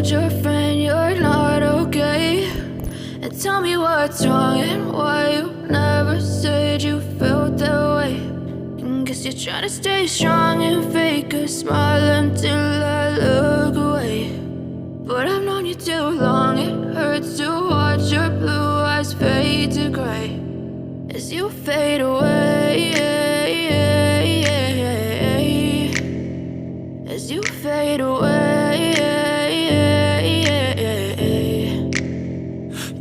told your friend you're not okay? And tell me what's wrong and why you never said you felt that way. And guess you're trying to stay strong and fake a smile until I look away. But I've known you too long, it hurts to watch your blue eyes fade to gray as you fade away, as you fade away.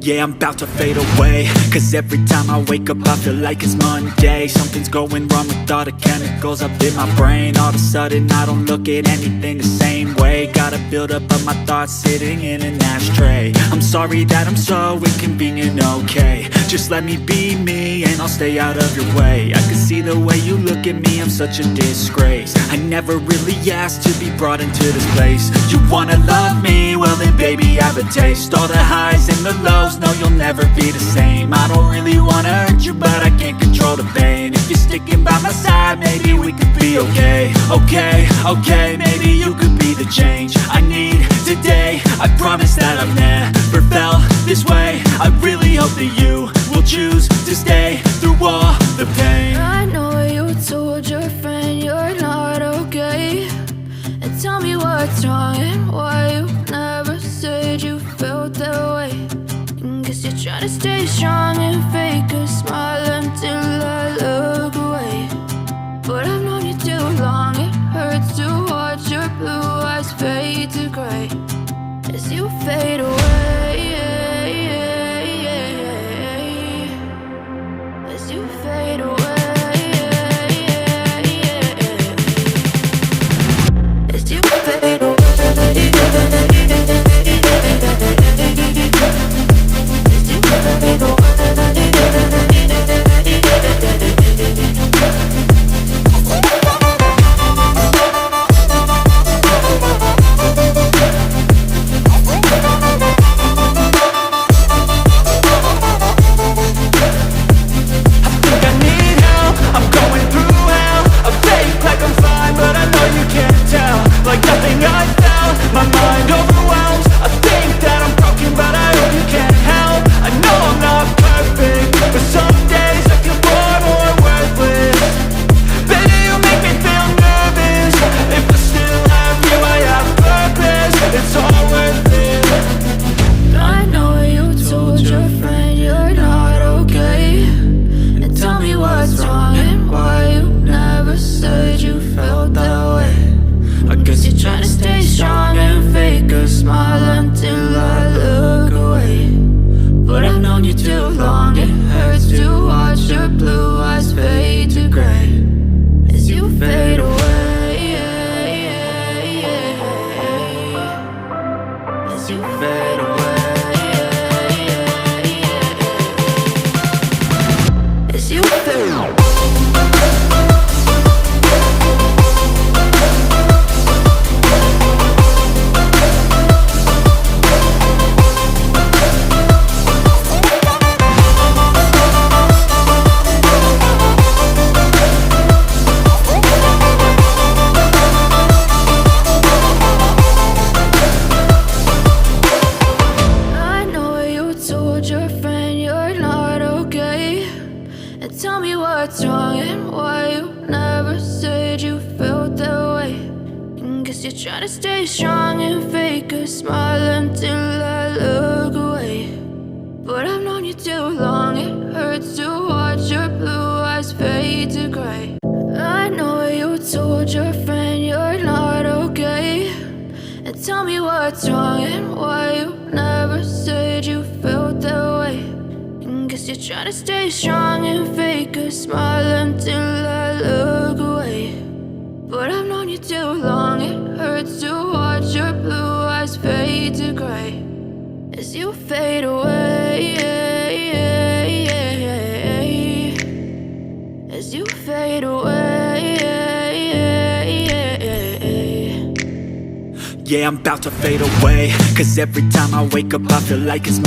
Yeah, I'm about to fade away, cause every time I wake up I feel like it's Monday. Something's going wrong with all the chemicals up in my brain. All of a sudden I don't look at anything the same way. Got a buildup of my thoughts sitting in an ashtray. I'm sorry that I'm so inconvenient, okay? Just let me be me and I'll stay out of your way. I can see the way you look at me, I'm such a disgrace. I never really asked to be brought into this place. You wanna love me? Well then baby I have a taste. All the highs and the lows, no, you'll never be the same. I don't really wanna hurt you, but I can't control the pain. If you're sticking by my side, maybe we could be okay. Okay, maybe you could be the change I need today. I promise that I've never felt this way. I really hope that you will choose to stay through all the pain. I know you told your friend you're not okay. And tell me what's wrong and why you never said you felt that way. Guess you're trying to stay strong and fake a smile until I look away. But I've known you too long, it hurts to watch your blue eyes fade to gray as you fade away, as you fade away, as you fade away. Tell me what's wrong and why you never said you felt that way. And guess you're trying to stay strong and fake a smile until I look away. But I've known you too long, it hurts to watch your blue eyes fade to gray. I know you told your friend you're not okay. And tell me what's wrong and why you never said you felt that way. Guess you're trying to stay strong and fake a smile until I look away. But I've known you too long, it hurts to watch your blue eyes fade to gray as you fade away, as you fade away. Yeah, I'm about to fade away, cause every time I wake up I feel like it's